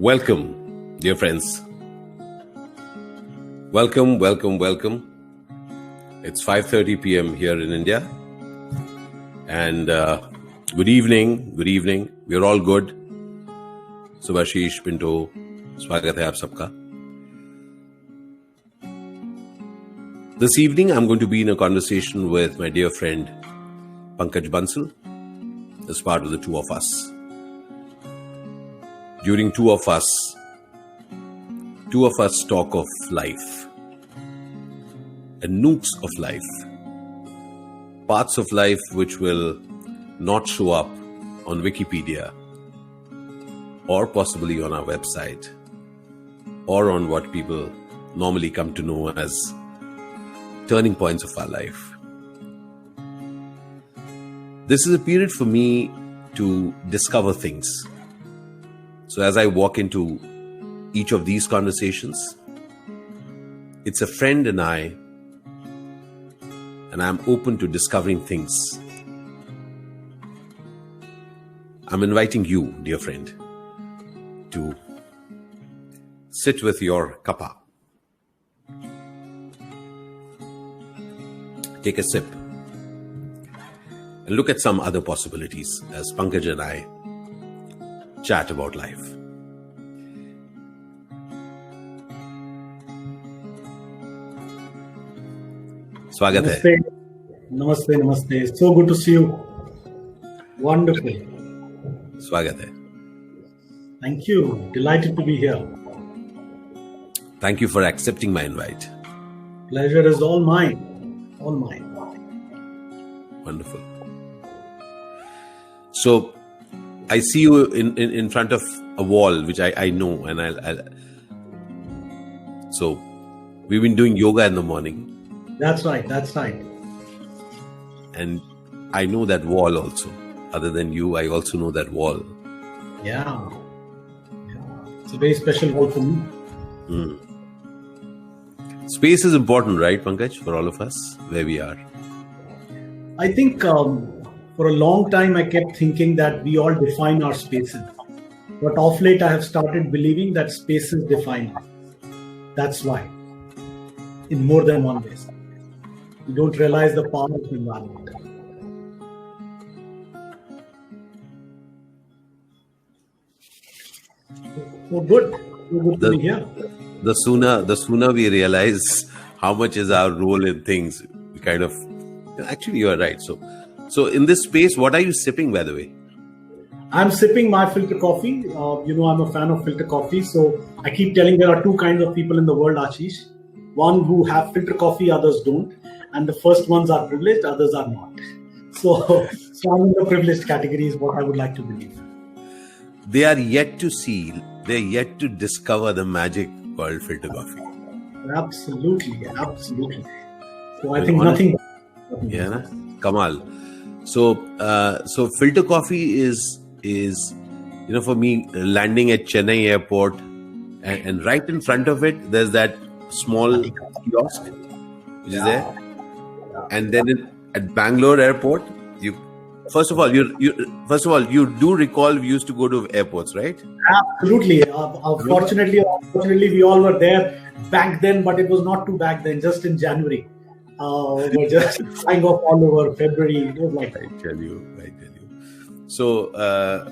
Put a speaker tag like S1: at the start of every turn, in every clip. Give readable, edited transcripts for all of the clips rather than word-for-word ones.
S1: Welcome, dear friends. Welcome. It's 5:30 p.m. here in India. And good evening. We're all good. Subhashish, Pinto, स्वागत है आप सबका. This evening, I'm going to be in a conversation with my dear friend Pankaj Bansal as part of the Two of Us. During Two of Us talk of life and nooks of life, parts of life which will not show up on Wikipedia or possibly on our website or on what people normally come to know as turning points of our life. This is a period for me to discover things. So as I walk into each of these conversations, it's a friend and I'm open to discovering things. I'm inviting you, dear friend, to sit with your kappa. Take a sip and look at some other possibilities as Pankaj and I chat about life. Swagat hai.
S2: Namaste. So good to see you. Wonderful.
S1: Swagat hai.
S2: Thank you. Delighted to be here.
S1: Thank you for accepting my invite.
S2: Pleasure is all mine. All mine.
S1: Wonderful. So, I see you in front of a wall, which I know, and so we've been doing yoga in the morning.
S2: That's right.
S1: And I know that wall also. Other than you, I also know that wall.
S2: Yeah. It's a very special wall for me.
S1: Space is important, right, Pankaj, for all of us, where we are?
S2: I think for a long time, I kept thinking that we all define our spaces. But of late, I have started believing that spaces define us. That's why. In more than one way. We don't realize the power of the environment. So good. To be here.
S1: The sooner we realize how much is our role in things, we kind of... Actually, you are right. So in this space, what are you sipping, by the way?
S2: I'm sipping my filter coffee. I'm a fan of filter coffee. So I keep telling there are two kinds of people in the world, Ashish. One who have filter coffee, others don't. And the first ones are privileged, others are not. So I'm in the privileged category is what I would like to believe.
S1: They are yet to see, they're yet to discover the magic called filter coffee.
S2: Absolutely. So I think nothing...
S1: Yeah, na? Kamal. So filter coffee is for me, landing at Chennai airport and right in front of it there's that small kiosk which is there, and then at Bangalore airport you first of all you do recall we used to go to airports, right?
S2: Absolutely. Unfortunately we all were there back then, but it was not too back then, just in January. We were just flying off all over February. It was like... I tell you.
S1: So,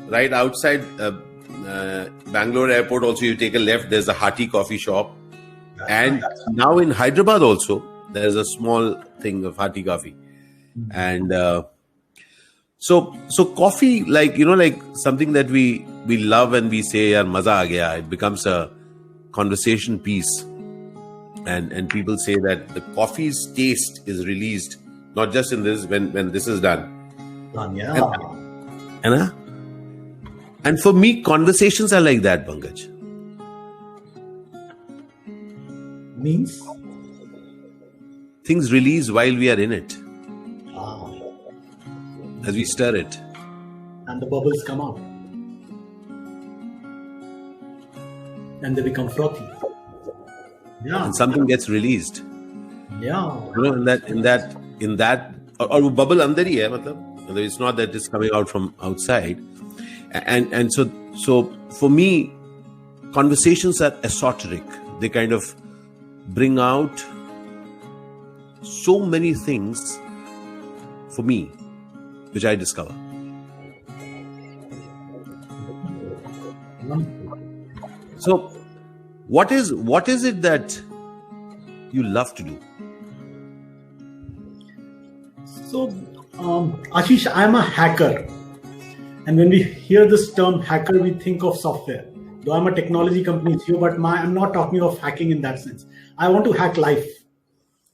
S1: right outside Bangalore airport also, you take a left, there's a hearty coffee shop. And now in Hyderabad also, there's a small thing of hearty coffee. Mm-hmm. And so coffee, like something that we love and we say, yaar, maza aa gaya. It becomes a conversation piece. And people say that the coffee's taste is released, not just in this, when this is done. And for me, conversations are like that, Pankaj.
S2: Means?
S1: Things release while we are in it. As we stir it.
S2: And the bubbles come out. And they become frothy. Yeah.
S1: And something gets released.
S2: Yeah.
S1: In that or bubble andar hi hai, matlab. It's not that it's coming out from outside. And so for me, conversations are esoteric. They kind of bring out so many things for me, which I discover. So, what is it that you love to do?
S2: So, Ashish, I'm a hacker. And when we hear this term hacker, we think of software. Though I'm a technology company CEO, but I'm not talking of hacking in that sense. I want to hack life.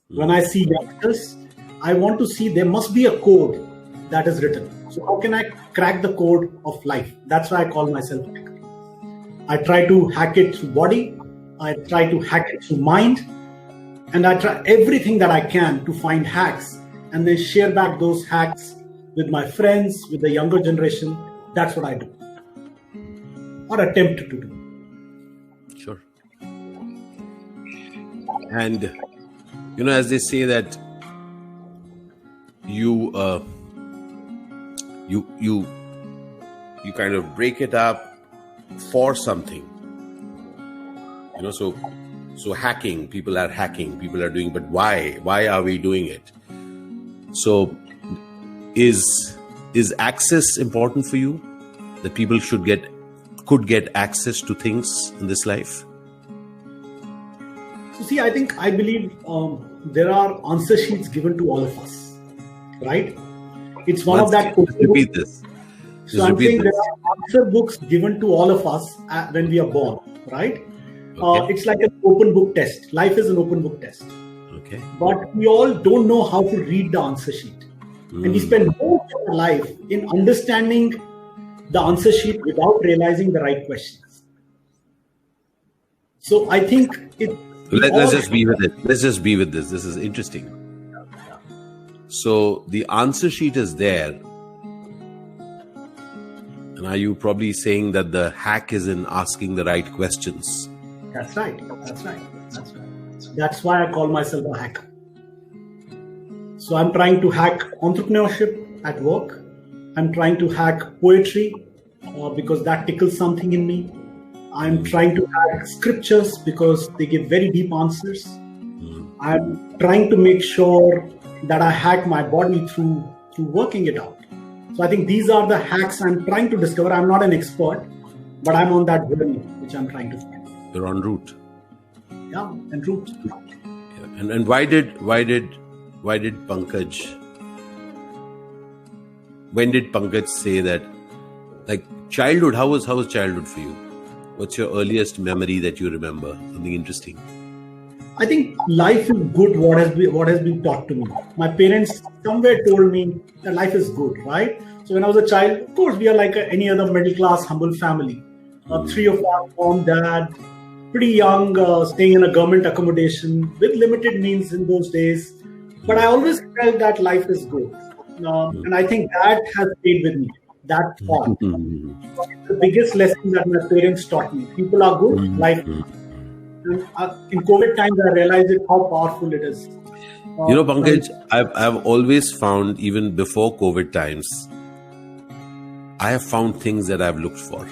S2: When I see youngsters, I want to see there must be a code that is written. So how can I crack the code of life? That's why I call myself a hacker. I try to hack it through body. I try to hack it through mind. And I try everything that I can to find hacks and then share back those hacks with my friends, with the younger generation. That's what I do. Or attempt to do.
S1: Sure. And, as they say that you kind of break it up for something. So hacking, people are doing, but why? Why are we doing it? So is access important for you? That people could get access to things in this life?
S2: So see, I believe there are answer sheets given to all of us, right? It's one of that.
S1: Repeat this.
S2: So I'm saying there are answer books given to all of us when we are born, right?
S1: Okay.
S2: It's like an open book test. Life is an open book test.
S1: Okay.
S2: But we all don't know how to read the answer sheet. And we spend most of our life in understanding the answer sheet without realizing the right questions. So I think
S1: let's just be with it. Let's just be with this. This is interesting. So the answer sheet is there. And are you probably saying that the hack is in asking the right questions?
S2: That's right. That's why I call myself a hacker. So I'm trying to hack entrepreneurship at work. I'm trying to hack poetry because that tickles something in me. I'm trying to hack scriptures because they give very deep answers. I'm trying to make sure that I hack my body through working it out. So I think these are the hacks I'm trying to discover. I'm not an expert, but I'm on that journey, which I'm trying to find.
S1: You're en route.
S2: Yeah, en route.
S1: Yeah. And why did Pankaj? When did Pankaj say that? Like childhood, how was childhood for you? What's your earliest memory that you remember? Something interesting.
S2: I think life is good. What has been taught to me. My parents somewhere told me that life is good, right? So when I was a child, of course, we are like any other middle class, humble family. 3 of our mom, dad, pretty young, staying in a government accommodation with limited means in those days. But I always felt that life is good. And I think that has stayed with me, that thought. The biggest lesson that my parents taught me. People are good, life is good. In COVID times, I realized how powerful it is.
S1: Pankaj, I've always found, even before COVID times, I have found things that I've looked for.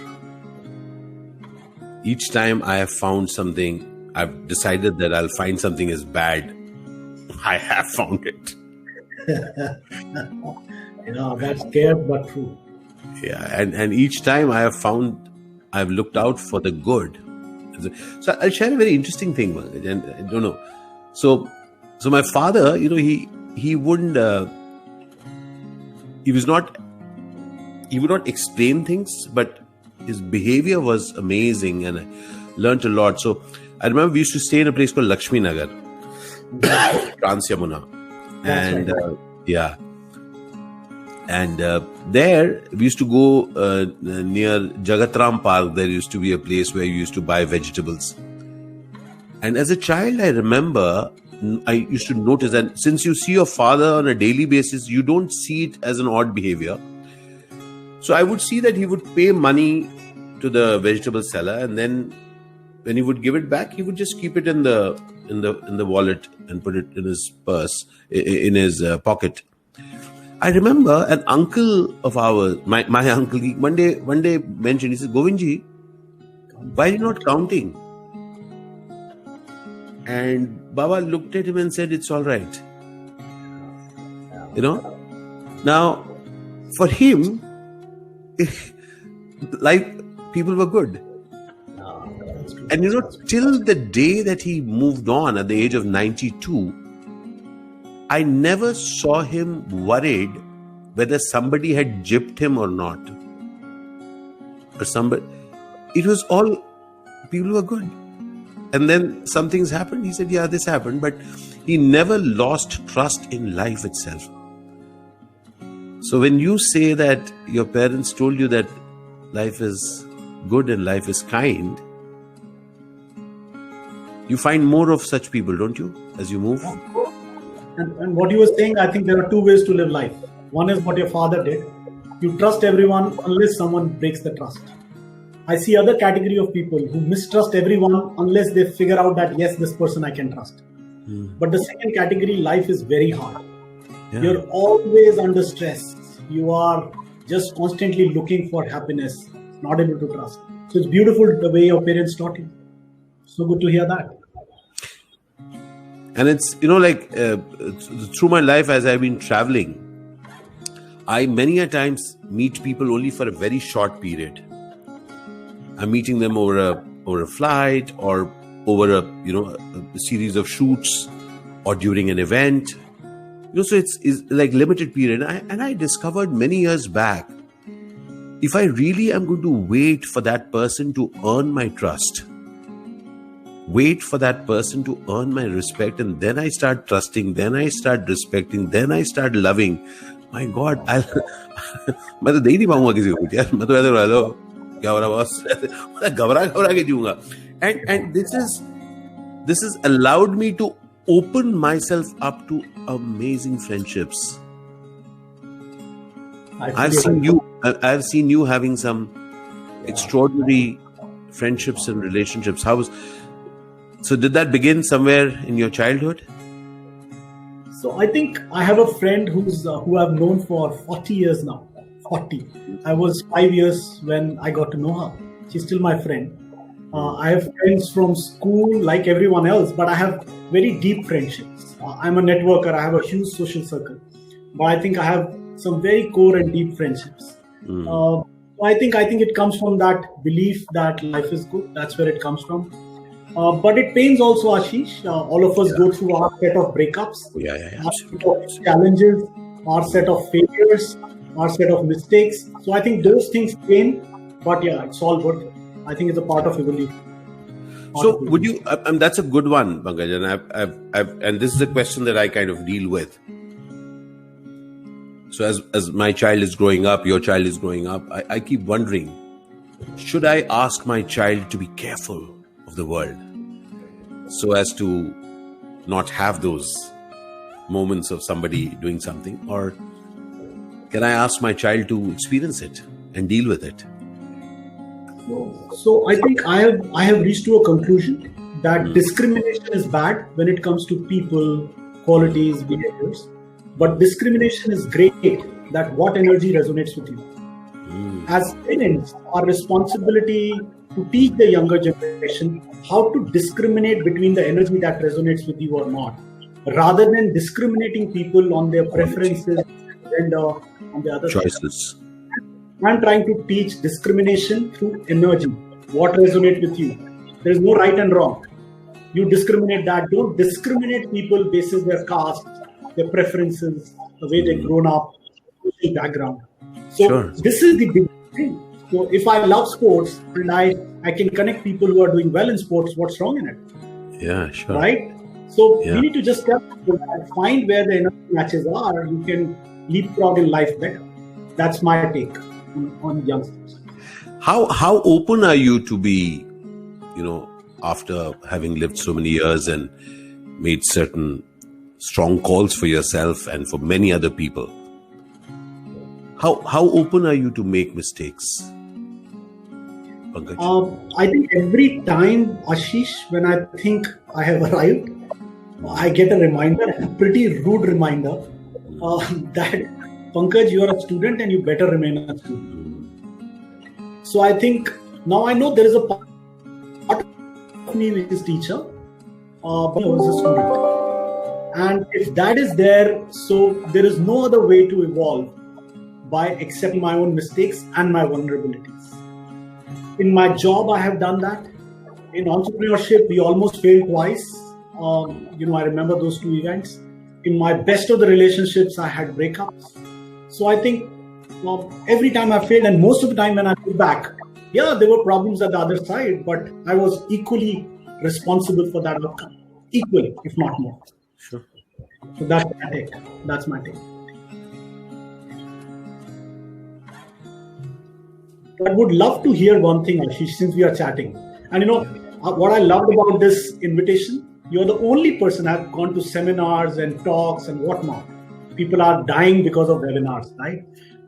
S1: Each time I have found something, I've decided that I'll find something is bad. I have found it.
S2: That's scared but true.
S1: Yeah, and each time I've looked out for the good. So I'll share a very interesting thing, and I don't know. So my father, he wouldn't. He would not explain things, but his behavior was amazing, and I learned a lot. So I remember we used to stay in a place called Lakshmi Nagar, Trans Yamuna, and right. And there we used to go near Jagatram Park. There used to be a place where you used to buy vegetables. And as a child, I remember I used to notice that since you see your father on a daily basis, you don't see it as an odd behavior. So I would see that he would pay money to the vegetable seller, and then when he would give it back, he would just keep it in the wallet and put it in his purse, in his pocket. I remember an uncle of ours, my uncle, one day mentioned, he said, Govindji, Why are you not counting? And Baba looked at him and said, it's all right. Now, for him, people were good. And till the day that he moved on at the age of 92, I never saw him worried whether somebody had gypped him or not. It was all, people were good. And then some things happened. He said, yeah, this happened. But he never lost trust in life itself. So when you say that your parents told you that life is good and life is kind, you find more of such people, don't you, as you move?
S2: And what you were saying, I think there are two ways to live life. One is what your father did. You trust everyone unless someone breaks the trust. I see other category of people who mistrust everyone unless they figure out that, yes, this person I can trust. But the second category, life is very hard. Yeah. You're always under stress. You are just constantly looking for happiness, not able to trust. So it's beautiful the way your parents taught you. So good to hear that.
S1: And it's, through my life as I've been traveling, I many a times meet people only for a very short period. I'm meeting them over a flight or over a series of shoots or during an event. So it's like limited period. And I discovered many years back, if I really am going to wait for that person to earn my trust, wait for that person to earn my respect, and then I start trusting, then I start respecting, then I start loving, my God, मैं तो दे नहीं पाऊंगा किसी को कुछ यार. मैं तो ऐसे हेलो क्या हो रहा बॉस, मैं घबरा के जीऊंगा. And this is allowed me to open myself up to amazing friendships. I've seen you having some extraordinary friendships and relationships. So did that begin somewhere in your childhood?
S2: So I think I have a friend who I've known for 40 years now. 40. I was 5 years when I got to know her. She's still my friend. I have friends from school like everyone else, but I have very deep friendships. I'm a networker. I have a huge social circle. But I think I have some very core and deep friendships. I think it comes from that belief that life is good. That's where it comes from. But it pains also, Ashish. All of us go through our set of breakups, our set of challenges, our set of failures, our set of mistakes. So I think those things pain, but it's all good. I think it's a part of evolution.
S1: So would you? That's a good one, Pankaj. And and this is a question that I kind of deal with. So as my child is growing up, your child is growing up, I keep wondering, should I ask my child to be careful of the world so as to not have those moments of somebody doing something, or can I ask my child to experience it and deal with it?
S2: So I think I have reached to a conclusion that discrimination is bad when it comes to people, qualities, behaviors, but discrimination is great that what energy resonates with you. As parents, our responsibility to teach the younger generation how to discriminate between the energy that resonates with you or not, rather than discriminating people on their preferences and on the other
S1: choices.
S2: I'm trying to teach discrimination through energy. What resonates with you? There is no right and wrong. You discriminate that. Don't discriminate people based on their caste, their preferences, the way they've grown up, social background. So This is the big thing. So if I love sports and I can connect people who are doing well in sports, what's wrong in it?
S1: Yeah, sure.
S2: Right? So we need to just find where the energy matches are. You can leapfrog in life better. That's my take on youngsters.
S1: How open are you to be, after having lived so many years and made certain strong calls for yourself and for many other people? How open are you to make mistakes? Pankaj?
S2: I think every time, Ashish, when I think I have arrived, I get a reminder, a pretty rude reminder, that Pankaj, you are a student and you better remain a student. So I think now I know there is a me his teacher, but he was a student. And if that is there, so there is no other way to evolve by accepting my own mistakes and my vulnerabilities. In my job, I have done that. In entrepreneurship, we almost failed twice. I remember those two events. In my best of the relationships, I had breakups. So I think every time I failed, and most of the time when I look back, yeah, there were problems at the other side, but I was equally responsible for that outcome. Equally, if not more.
S1: Sure.
S2: So that's my take. That's my take. I would love to hear one thing, Ashish, since we are chatting. And what I loved about this invitation, you're the only person I've gone to seminars and talks and whatnot. People are dying because of webinars, right?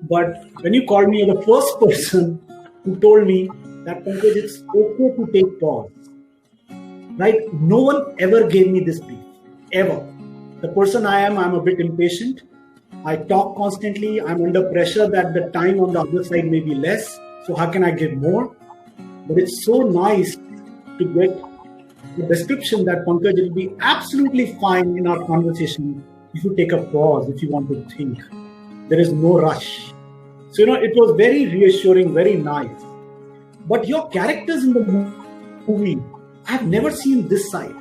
S2: But when you called me, you're the first person who told me that, Pankaj, it's okay to take pause. Right? No one ever gave me this brief, ever. The person I am, I'm a bit impatient. I talk constantly. I'm under pressure that the time on the other side may be less. So how can I give more? But it's so nice to get the description that, Pankaj, it will be absolutely fine in our conversation if you take a pause, if you want to think. There is no rush. So, it was very reassuring, very nice. But your characters in the movie, I've never seen this side,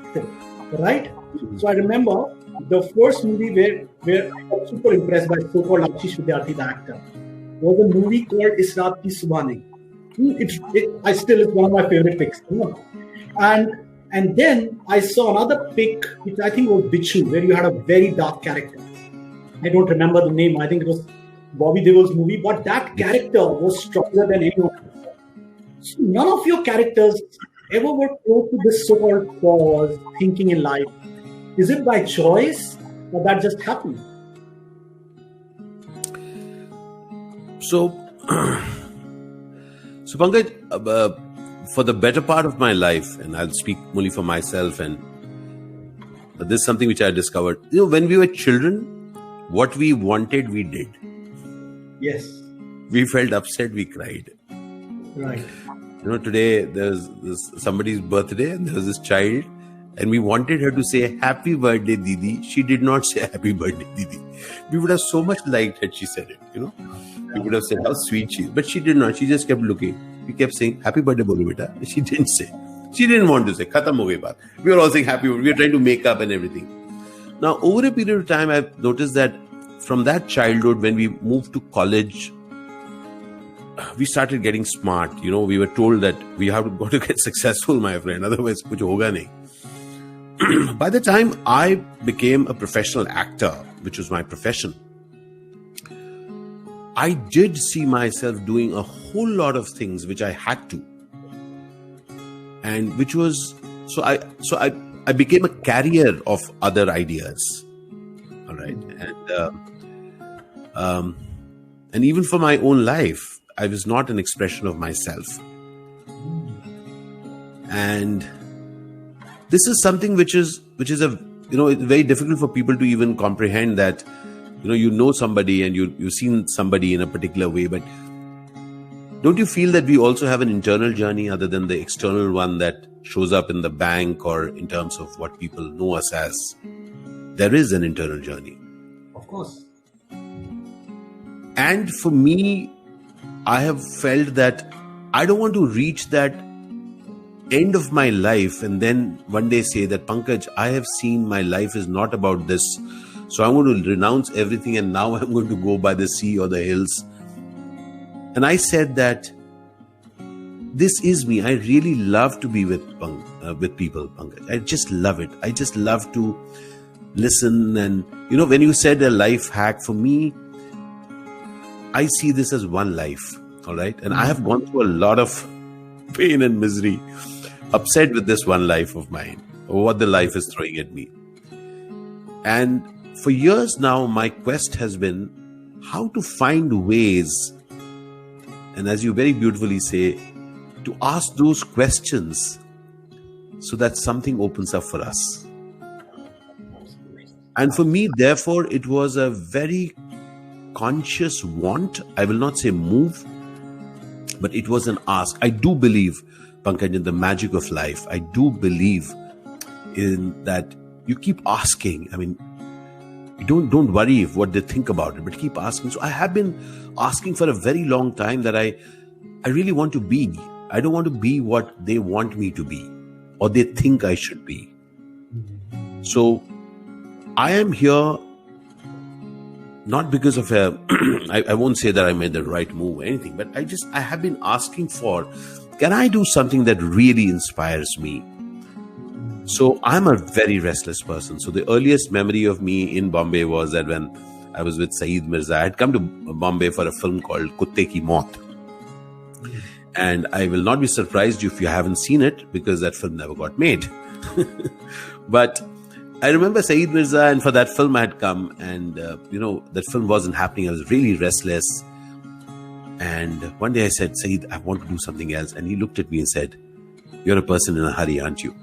S2: right? So I remember the first movie where I was super impressed by so-called Ashish Vidyarthi, the actor, was a movie called Is Raat Ki Subhanein. It's one of my favorite picks. And then I saw another pick, which I think was Bichu, where you had a very dark character. I don't remember the name. I think it was Bobby Deol's movie, but that character was stronger than anyone else. So none of your characters ever were close to this so-called pause, thinking in life. Is it by choice or that just happened?
S1: So Pankaj, for the better part of my life, and I'll speak only for myself, and this is something which I discovered. When we were children, what we wanted, we did.
S2: Yes.
S1: We felt upset, we cried.
S2: Right.
S1: Today there's somebody's birthday and there was this child, and we wanted her to say happy birthday Didi. She did not say happy birthday Didi. We would have so much liked had she said it. We would have said how sweet she is, but she did not. She just kept looking. We kept saying happy birthday bolo beta. She didn't say. She didn't want to say khatam ho gayi baat. We were all saying happy. We were trying to make up and everything. Now over a period of time, I've noticed that from that childhood, when we moved to college, we started getting smart. We were told that we have got to get successful, my friend. Otherwise, kuch hoga nahi. By the time I became a professional actor, which was my profession, I did see myself doing a whole lot of things which I had to, and which was I became a carrier of other ideas. All right, and even for my own life, I was not an expression of myself. And this is something which is it's very difficult for people to even comprehend that, somebody and you've seen somebody in a particular way, but don't you feel that we also have an internal journey other than the external one that shows up in the bank or in terms of what people know us as? There is an internal journey.
S2: Of course.
S1: And for me, I have felt that I don't want to reach that end of my life and then one day say that, Pankaj, I have seen my life is not about this. So I'm going to renounce everything and now I'm going to go by the sea or the hills. And I said that this is me. I really love to be with people, Pankaj. I just love it. I just love to listen. And, when you said a life hack, for me, I see this as one life. All right. And I have gone through a lot of pain and misery, upset with this one life of mine, or what the life is throwing at me. And for years now, my quest has been how to find ways, and as you very beautifully say, to ask those questions so that something opens up for us. And for me, therefore, it was a very conscious want. I will not say move, but it was an ask. I do believe Pankaj, in the magic of life. I do believe in that. You keep asking. I mean, you don't worry if what they think about it, but keep asking. So I have been asking for a very long time that I really want to be. I don't want to be what they want me to be or they think I should be. So I am here not because of I won't say that I made the right move or anything, but I have been asking for, can I do something that really inspires me? So I'm a very restless person. So the earliest memory of me in Bombay was that when I was with Saeed Mirza, I had come to Bombay for a film called Kutte Ki Maut. And I will not be surprised if you haven't seen it, because that film never got made. But I remember Saeed Mirza, and for that film I had come, and that film wasn't happening. I was really restless. And one day I said, Saeed, I want to do something else. And he looked at me and said, you're a person in a hurry, aren't you?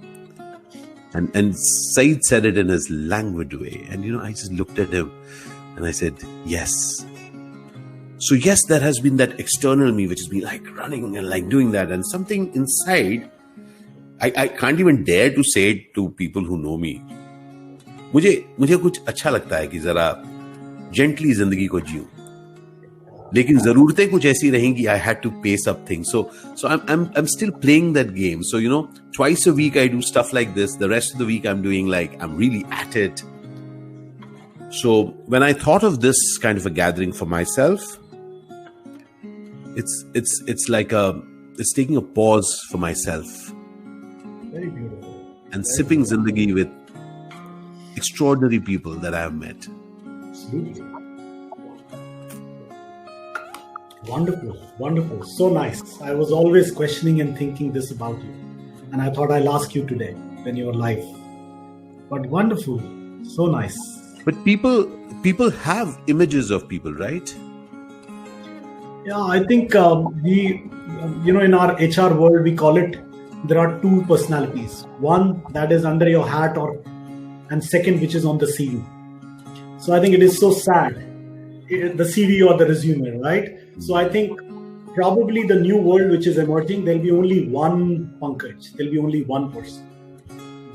S1: And Saeed said it in his languid way. And, I just looked at him and I said, yes. So yes, there has been that external me, which has been like running and like doing that. And something inside, I can't even dare to say it to people who know me. मुझे कुछ अच्छा लगता है कि जरा gently जिंदगी को जीऊं, लेकिन जरूरतें कुछ ऐसी रहेंगी. I had to pace up things. So I'm still playing that game. So twice a week I do stuff like this. The rest of the week I'm doing like I'm really at it. So when I thought of this kind of a gathering for myself, it's like it's taking a pause for myself.
S2: Very beautiful.
S1: And sipping zindagi with extraordinary people that I have met.
S2: Absolutely. Wonderful. So nice. I was always questioning and thinking this about you. And I thought I'll ask you today when you're live. But wonderful. So nice.
S1: But people have images of people, right?
S2: Yeah, I think in our HR world, we call it, there are two personalities. One that is under your hat, and second, which is on the CV. So I think it is so sad, the CV or the resume, right? So I think probably the new world which is emerging, there'll be only one Pankaj. There'll be only one person.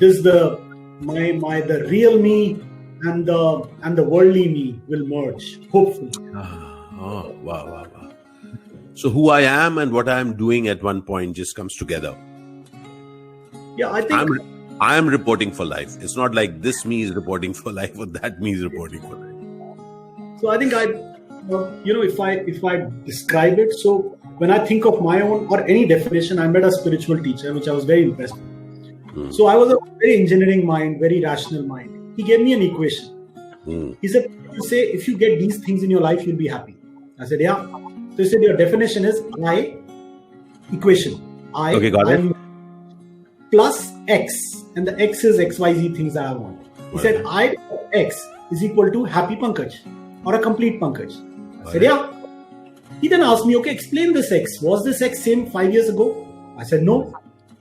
S2: This the real me and the worldly me will merge, hopefully.
S1: Oh, wow. So who I am and what I am doing at one point just comes together.
S2: Yeah, I think
S1: I am reporting for life. It's not like this me is reporting for life or that me is reporting for life.
S2: So I think if I describe it, so when I think of my own or any definition, I met a spiritual teacher, which I was very impressed with. So I was a very engineering mind, very rational mind. He gave me an equation. He said, if you get these things in your life, you'll be happy. I said, yeah. So he said, your definition is I equation.
S1: Okay, got it.
S2: Plus X, and the X is XYZ things that I want. He said, I X is equal to happy Pankaj or a complete Pankaj. I said, yeah. He then asked me, okay, explain this X. Was this X same 5 years ago? I said, no.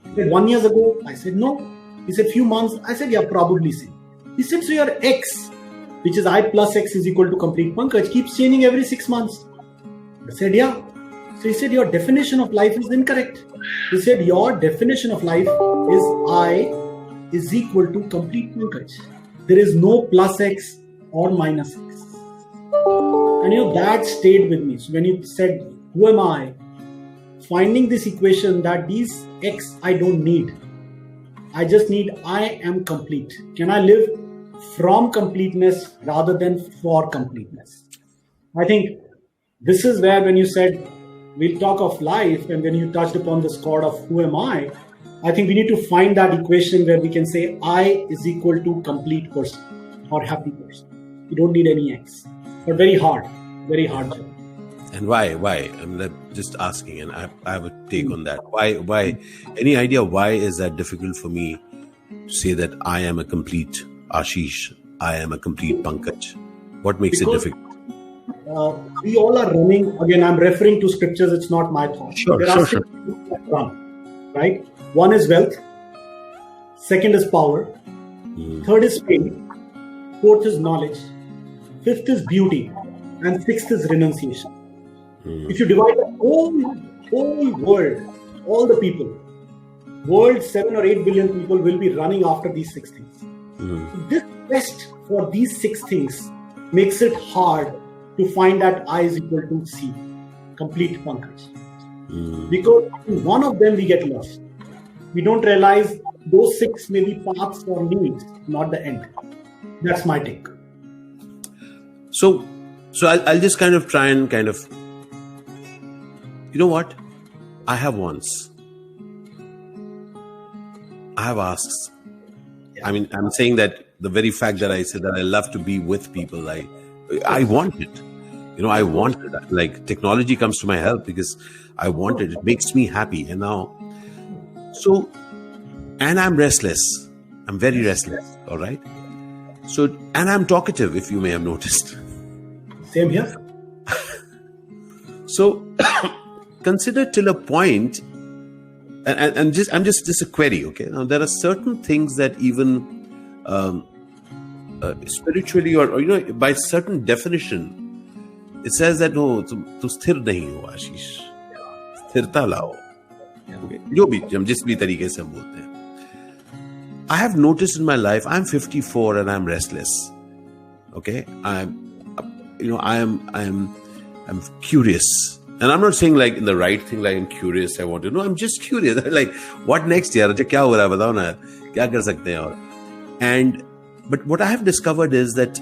S2: He said, 1 year ago? I said, no. He said, few months? I said, yeah, probably same. He said, so your X, which is I plus X is equal to complete Pankaj, keeps changing every 6 months. I said, yeah. So he said, your definition of life is incorrect. He said, your definition of life is I is equal to complete Pankaj. There is no plus X or minus X. And that stayed with me. So when you said, who am I? Finding this equation that these X I don't need. I just need I am complete. Can I live from completeness rather than for completeness? I think this is where when you said, we'll talk of life, and when you touched upon this chord of who am I think we need to find that equation where we can say I is equal to complete person or happy person. You don't need any X. But very hard job.
S1: And why? I'm just asking, and I have a take on that. Why? Any idea why is that difficult for me to say that I am a complete Ashish, I am a complete Pankaj? What makes it difficult?
S2: We all are running. Again, I'm referring to scriptures. It's not my thought.
S1: Sure.
S2: Run, right? One is wealth. Second is power. Third is fame. Fourth is knowledge. Fifth is beauty. And sixth is renunciation. If you divide the whole world, all the people, world 7 or 8 billion people will be running after these 6 things. This quest for these 6 things makes it hard to find that I is equal to C, complete Pankaj. Because in one of them we get lost. We don't realize those 6 may be paths or needs, not the end. That's my take.
S1: So I'll just kind of try and kind of, you know what? I have wants. I have asks. I mean, I'm saying that the very fact that I said that I love to be with people, I want it. You know, I want it. Like, technology comes to my help because I want it. It makes me happy. And now, and I'm restless. I'm very restless. All right. So, and I'm talkative, if you may have noticed.
S2: Same here.
S1: So, consider till a point, and I'm just a query. Okay. Now, there are certain things that even spiritually or you know, by certain definition, it says that no, tu sthir nahi ho, Ashish. Sthirta lao. Okay. जो भी हम जिस भी तरीके से हम बोलते हैं. I have noticed in my life, I'm 54 and I'm restless. Okay, I'm curious, and I'm not saying like in the right thing, like I'm curious, I want to know. I'm just curious. Like, what next, yaar? क्या हो रहा है बताओ ना, क्या कर सकते हैं और. And but what I have discovered is that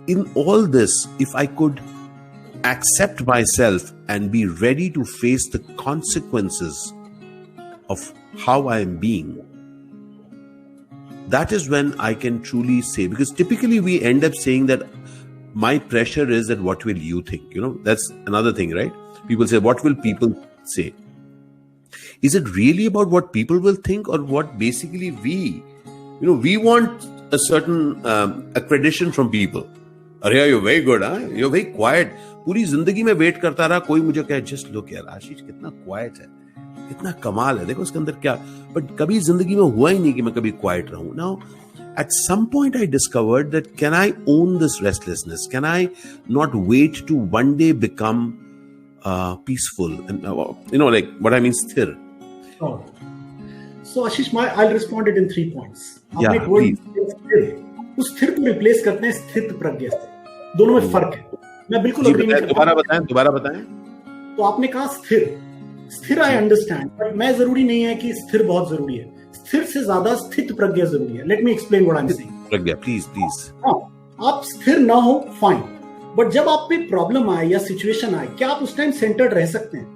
S1: in all this, if I could accept myself and be ready to face the consequences of how I am being, that is when I can truly say, because typically we end up saying that my pressure is that what will you think? You know, that's another thing, right? People say, what will people say? Is it really about what people will think, or what basically we want a certain accreditation from people? Arey, you're very good, huh? You're very quiet. पूरी जिंदगी में wait करता रहा कोई मुझे कहे, just look यार, आशीष कितना क्वाइट है, कितना कमाल है, देखो उसके अंदर क्या. बट कभी जिंदगी में हुआ ही नहीं कि मैं कभी क्वाइट रहूं. Now, at some point I discovered that can I own this restlessness? Can I not wait to one day become peaceful? And like what I mean, sthir.
S2: Oh. So Ashish, I'll respond it in 3 points.
S1: Yeah, please.
S2: उस स्थिर को replace करते हैं स्थित प्रज्ञा से. दोनों में फर्क है. मैं बिल्कुल
S1: दोबारा बताएं.
S2: तो आपने कहा स्थिर आई अंडरस्टैंड, बट मैं जरूरी नहीं है कि स्थिर बहुत जरूरी है. स्थिर से ज्यादा स्थित प्रज्ञा जरूरी है. Let me explain what I am saying.
S1: Pragya, please.
S2: हाँ, आप स्थिर ना हो, फाइन, बट जब आप पे प्रॉब्लम आए या सिचुएशन आए, क्या आप उस टाइम सेंटर्ड रह सकते हैं?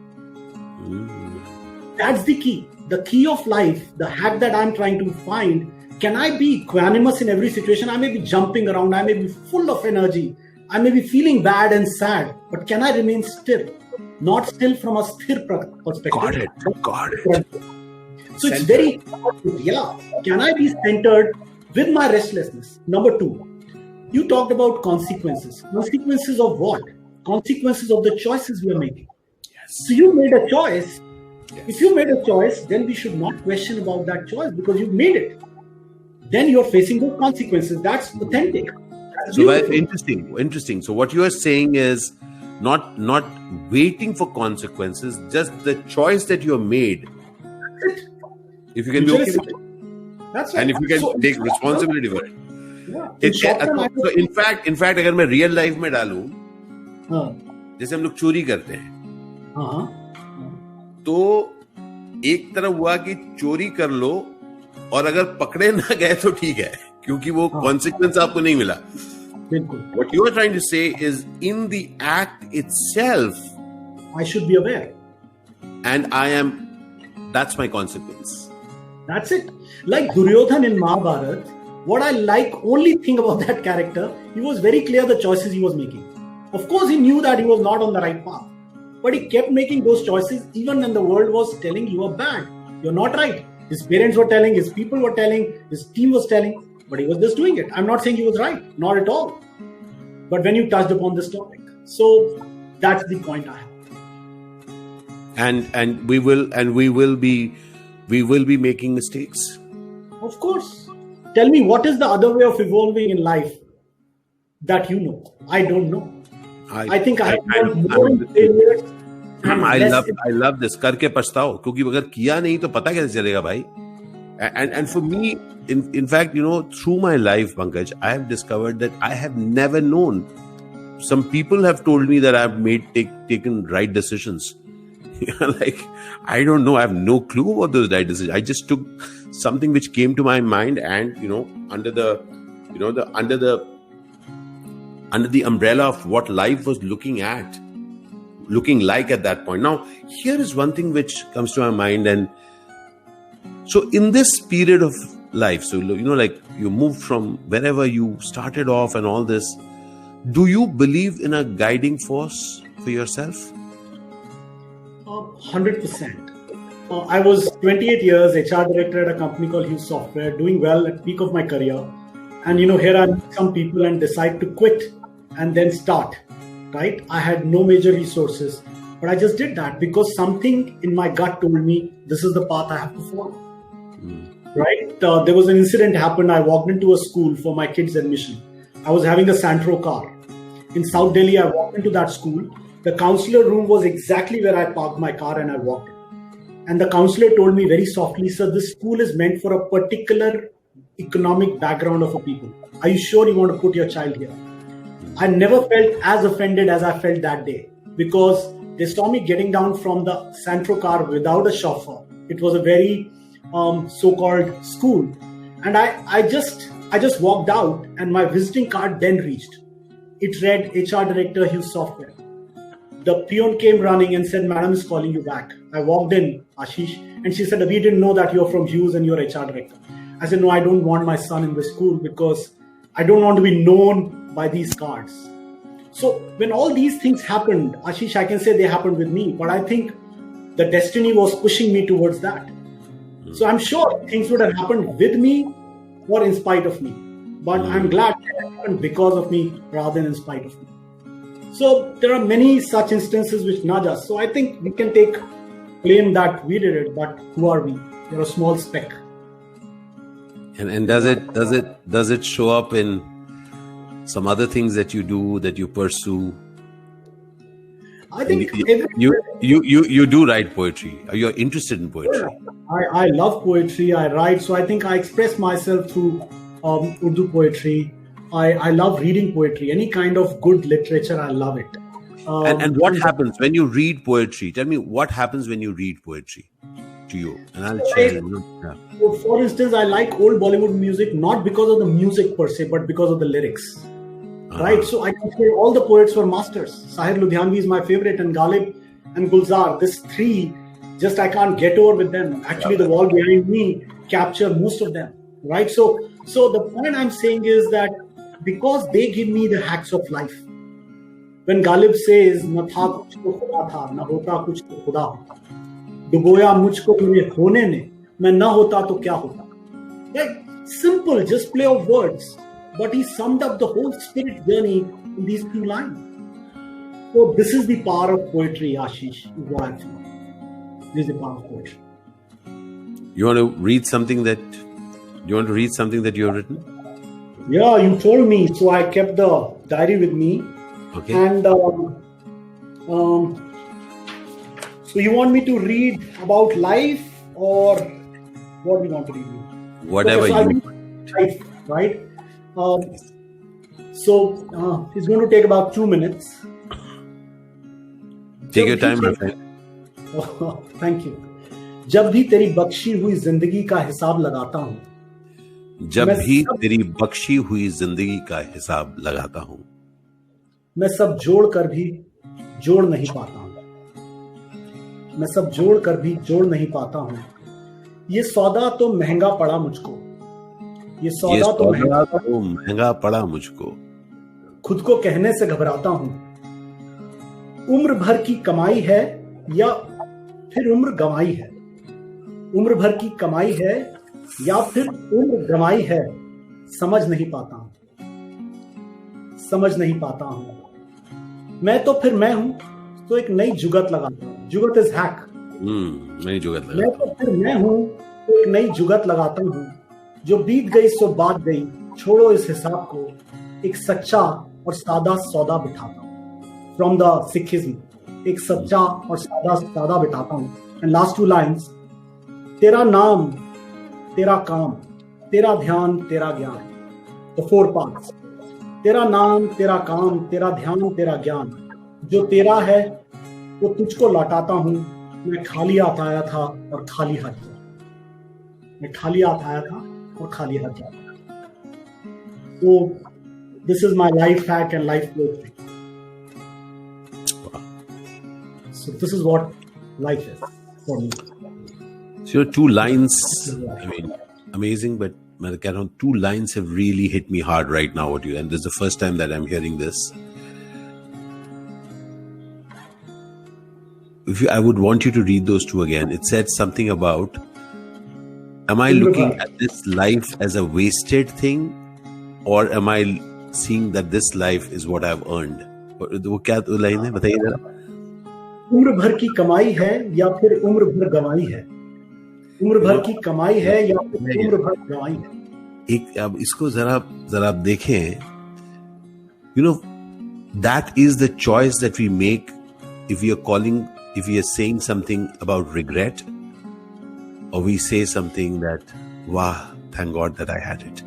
S2: That's the key. The key of life, the hack that I'm trying to find, can I be equanimous in every situation? I may be jumping around, I may be full of energy, I may be feeling bad and sad, but can I remain still? Not still from a sthir perspective.
S1: Got it.
S2: So it's very important. Yeah. Can I be centered with my restlessness? Number 2, you talked about consequences. Consequences of what? Consequences of the choices we are making.
S1: Yes.
S2: So you made a choice. Yes. If you made a choice, then we should not question about that choice because you made it. Then you're facing those consequences. That's authentic. That's
S1: interesting. So what you are saying is not waiting for consequences, just the choice that you have made.
S2: That's it.
S1: If you can be okay with it.
S2: That's right.
S1: And if you can take responsibility for it.
S2: Yeah.
S1: So in fact, अगर मैं real life में डालूं, जैसे हम लोग चोरी करते हैं, तो एक तरफ हुआ कि चोरी कर लो और अगर पकड़े ना गए तो ठीक है, क्योंकि वो कॉन्सिक्वेंस आपको नहीं मिला. What you are trying to say is, in the act itself,
S2: I should be aware,
S1: and that's my consequence.
S2: That's it. Like Duryodhan in Mahabharata, what I like only thing about that character, he was very clear the choices he was making. Of course, he knew that he was not on the right path, but he kept making those choices even when the world was telling you are bad, you're not right. His parents were telling, his people were telling, his team was telling, but he was just doing it. I'm not saying he was right, not at all. But when you touched upon this topic, so that's the point I have.
S1: And we will be making mistakes.
S2: Of course. Tell me, what is the other way of evolving in life that you know? I don't know. I think I have learned more in failures
S1: I love this. करके पछताओ, क्योंकि अगर किया नहीं तो पता कैसे चलेगा भाई. And for me, in fact, through my life, Pankaj, I have discovered that I have never known. Some people have told me that I've taken right decisions. Like, I don't know. I have no clue about those right decisions. I just took something which came to my mind, and under the umbrella of what life was looking like at that point. Now, here is one thing which comes to my mind, and so in this period of life, so like you moved from wherever you started off and all this, do you believe in a guiding force for yourself?
S2: 100%. I was 28 years HR director at a company called Hughes Software, doing well at peak of my career. And here I meet some people and decide to quit and then start, right? I had no major resources, but I just did that because something in my gut told me this is the path I have to follow. Right? There was an incident happened. I walked into a school for my kids' admission. I was having a Santro car. In South Delhi, I walked into that school. The counselor room was exactly where I parked my car and I walked in. And the counselor told me very softly, sir, this school is meant for a particular economic background of a people. Are you sure you want to put your child here? I never felt as offended as I felt that day because they saw me getting down from the Santro car without a chauffeur. It was a very so-called school. And I just walked out and my visiting card then reached. It read HR Director, Hughes Software. The peon came running and said, Madam is calling you back. I walked in, Ashish, and she said, we didn't know that you're from Hughes and you're HR Director. I said, no, I don't want my son in this school because I don't want to be known by these cards. So when all these things happened, Ashish, I can say they happened with me, but I think the destiny was pushing me towards that. So I'm sure things would have happened with me or in spite of me. But I'm glad it happened because of me rather than in spite of me. So there are many such instances which nudge us. So I think we can take claim that we did it, but who are we? We're a small speck.
S1: And does it show up in some other things that you do, that you pursue?
S2: I think
S1: you do write poetry. You're interested in poetry.
S2: Yeah, I love poetry. I write. So I think I express myself through Urdu poetry. I love reading poetry. Any kind of good literature, I love it.
S1: And what happens when you read poetry? Tell me what happens when you read poetry to you. And I'll share.
S2: So for instance, I like old Bollywood music not because of the music per se, but because of the lyrics. Right? So I can say all the poets were masters. Sahir Ludhianvi is my favorite, and Ghalib and Gulzar. These three, just I can't get over with them. Actually, the wall behind me capture most of them. Right? So the point I'm saying is that because they give me the hacks of life. When Ghalib says, "Na tha kuch to khuda tha, na hota kuch to khuda hota. Duboya mujhko mere hone ne, main na hota to kya hota." Right? Simple, just play of words. But he summed up the whole spirit journey in these few lines. So this is the power of poetry, Ashish, is what I feel. This is the power of poetry.
S1: You want to read something that you have written?
S2: Yeah, you told me, so I kept the diary with me.
S1: Okay.
S2: And so you want me to read about life, or what do you want to read?
S1: Whatever you.
S2: Life, right? So it's going to take about 2 minutes.
S1: Take your time, my friend.
S2: Thank you. जब भी तेरी बख्शी हुई जिंदगी का हिसाब लगाता हूँ.
S1: जब भी तेरी बख्शी हुई जिंदगी का हिसाब लगाता हूँ.
S2: मैं सब जोड़ कर भी जोड़ नहीं पाता हूँ. मैं सब जोड़ कर भी जोड़ नहीं पाता हूँ. ये सौदा तो महंगा पड़ा मुझको. ये सौदा तो
S1: महंगा पड़ा मुझको.
S2: खुद को कहने से घबराता हूं. उम्र भर की कमाई है या फिर उम्र गंवाई है. उम्र भर की कमाई है या फिर उम्र गंवाई है. समझ नहीं पाता हूं. समझ नहीं पाता हूं. मैं तो फिर मैं हूं तो एक नई जुगत लगाता हूं. जुगत इज हैक.
S1: नई जुगत लगाता.
S2: मैं तो फिर मैं हूं तो एक नई जुगत लगाता हूं. जो बीत गई सो बात गई. छोड़ो इस हिसाब को. एक सच्चा और सादा सौदा बिठाता हूं. फ्रॉम द सिखिज्म, एक सच्चा और सादा बिठाता हूँ. And last two lines, तेरा नाम, तेरा काम, तेरा ध्यान, तेरा ज्ञान. The 4 parts. तेरा नाम, तेरा काम, तेरा ध्यान, तेरा ज्ञान. जो तेरा है वो तुझको लौटाता हूँ. मैं खाली हाथ आया था और खाली हाथ जाऊंगा. मैं खाली हाथ आया था और खाली हाथ जाऊंगा. So this is my life hack and life poetry. So this is what life is for me.
S1: So your 2 lines, I mean, amazing, but Karan, 2 lines have really hit me hard right now. And this is the first time that I'm hearing this. I would want you to read those 2 again. It said something about, am I looking at this life as a wasted thing, or am I seeing that this life is what I've earned? वो क्या line है, बताइए जरा.
S2: उम्र भर की कमाई है या फिर उम्र भर गवाई है. उम्र भर की कमाई है या फिर उम्र भर गवाई है.
S1: एक अब इसको जरा आप देखें. That is the choice that we make if we are saying something about regret, or we say something that, wow, thank God that I had it.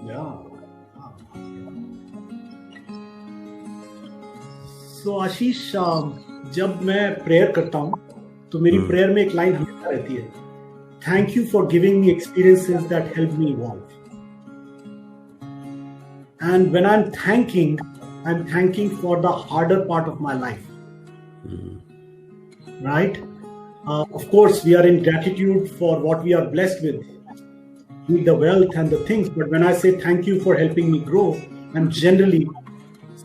S2: Yeah. So आशीष, जब मैं प्रेयर करता हूँ तो मेरी प्रेयर में एक लाइन हमेशा रहती है, thank you for giving me experiences that help me evolve. And when I am thanking for the harder part of my life. Right? Of course, we are in gratitude for what we are blessed with the wealth and the things. But when I say thank you for helping me grow, I'm generally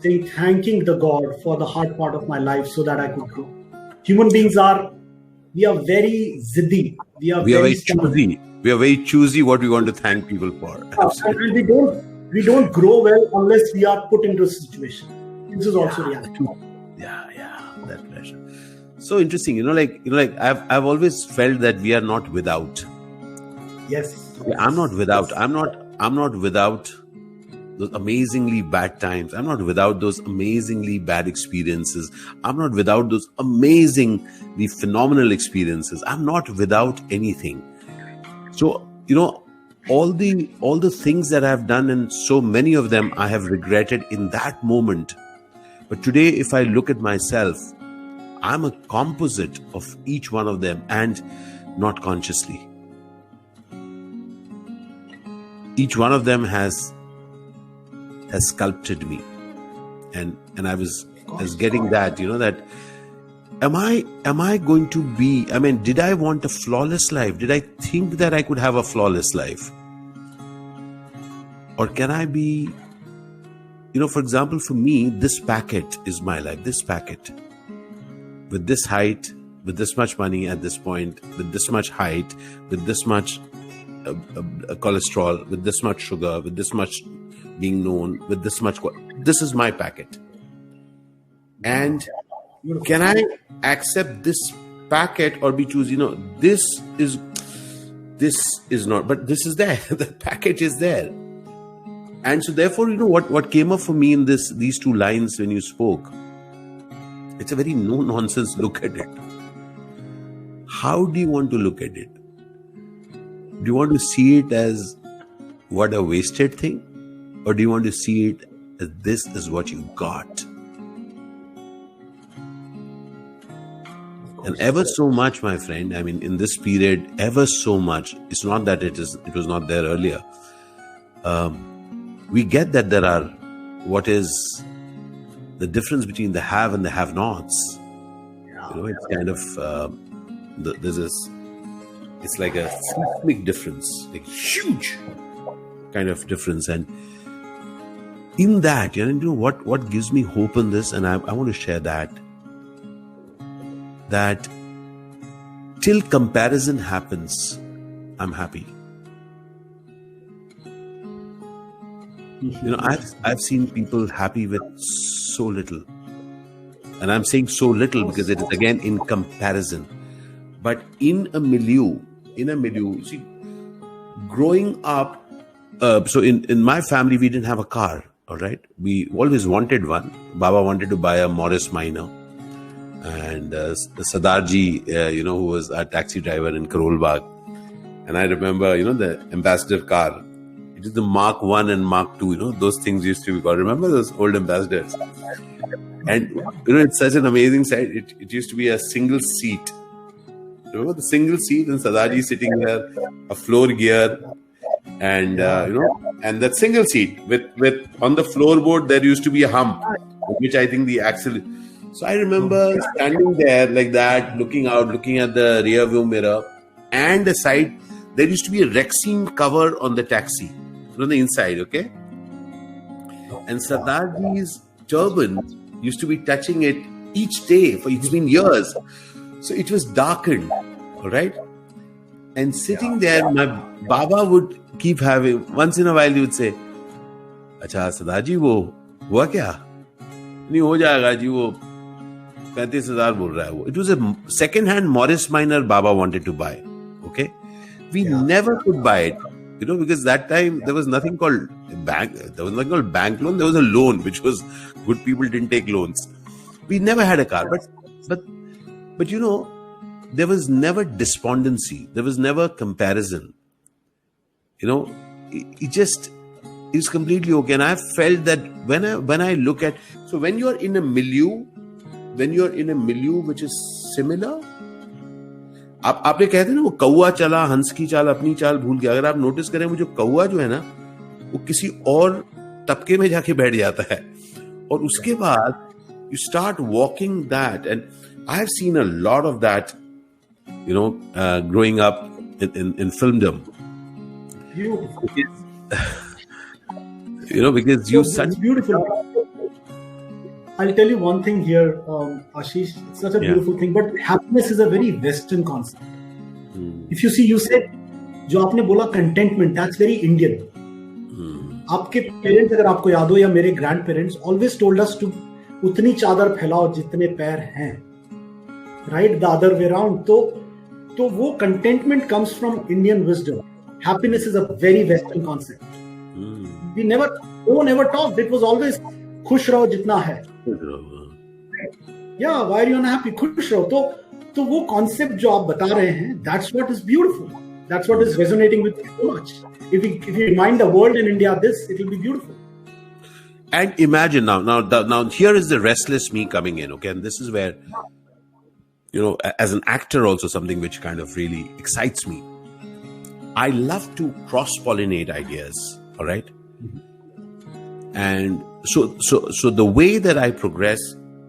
S2: saying thanking the God for the hard part of my life so that I could grow. Human beings we are very ziddy. We are very
S1: choosy. We are very choosy what we want to thank people for.
S2: And we don't grow well unless we are put into a situation. This is also reality.
S1: Yeah, that pleasure. So interesting, I've always felt that we are not without.
S2: Yes.
S1: I'm not without. I'm not without those amazingly bad times. I'm not without those amazingly bad experiences. I'm not without those amazingly phenomenal experiences. I'm not without anything. So, all the things that I've done, and so many of them I have regretted in that moment. But today, if I look at myself, I'm a composite of each one of them, and not consciously. Each one of them has sculpted me, and I was getting that, that am I going to be, did I want a flawless life? Did I think that I could have a flawless life? Or can I be, for example, for me, this packet is my life, this packet. With this height, with this much money at this point, with this much height, with this much cholesterol, with this much sugar, with this much being known, with this much, this is my packet. And can I accept this packet or be choose, this is not, but this is there. The package is there. And so therefore, what came up for me in these 2 lines when you spoke, it's a very no-nonsense look at it. How do you want to look at it? Do you want to see it as what a wasted thing? Or do you want to see it as this is what you got? And ever so much, my friend, in this period, ever so much, it's not that it was not there earlier. We get that there are, what is the difference between the have and the have-nots. It's kind of, it's like a seismic difference, like huge kind of difference. And in that, what gives me hope in this, and I want to share that till comparison happens, I'm happy. I've seen people happy with so little. And I'm saying so little because it is again in comparison. But in a milieu, see, growing up, so in my family, we didn't have a car, all right? We always wanted one. Baba wanted to buy a Morris Minor. and Sadarji, who was our taxi driver in Karol Bagh. And I remember, the ambassador car. It is the Mark 1 and Mark 2, those things used to be called. Remember those old ambassadors? And, it's such an amazing sight. It used to be a single seat. Remember the single seat and Sadarji sitting there, a floor gear, and, and that single seat with on the floorboard, there used to be a hump, which I think the axle. So I remember standing there like that, looking out, looking at the rear view mirror, and the side, there used to be a Rexine cover on the taxi, on the inside, okay? And Sadarji's turban used to be touching it each day for it's been years. So it was darkened, all right? And sitting there, my Baba would keep having, once in a while he would say, "Acha, Sadarji, wo hua kya? Nahi ho jayega ji, wo 35,000 bol raha hai wo." It was a second-hand Morris Minor Baba wanted to buy, okay? We never could buy it, because that time there was nothing called bank. There was nothing called bank loan. There was a loan, which was good people didn't take loans. We never had a car, but there was never despondency. There was never comparison. It was completely okay. And I felt that when I look at, so when you're in a milieu which is similar. आपने कहते ना वो कौआ चला हंस की चाल अपनी चाल भूल गया. अगर आप नोटिस करें वो जो कौआ जो है ना वो किसी और तबके में जाके बैठ जाता है और उसके बाद you start walking that, and I have seen a lot of that growing up in filmdom. Because you
S2: that's beautiful. I'll tell you one thing here, Ashish. It's such a beautiful thing, but happiness is a very Western concept. If you see, you said, जो आपने बोला contentment, that's very Indian. आपके parents, अगर आपको याद हो, या मेरे grandparents always told us to उतनी चादर फैलाओ जितने पैर हैं, right? The other way around. तो वो contentment comes from Indian wisdom. Happiness is a very Western concept. No one ever talked. It was always खुश रहो जितना है. Yeah, why are you unhappy? खुश रहो. तो वो concept जो आप बता रहे हैं, that's what is beautiful. That's what is resonating with me so much. If you remind the world in India this, it will be beautiful.
S1: And imagine now here is the restless me coming in, okay? And this is where, as an actor also, something which kind of really excites me. I love to cross-pollinate ideas, all right? And so the way that I progress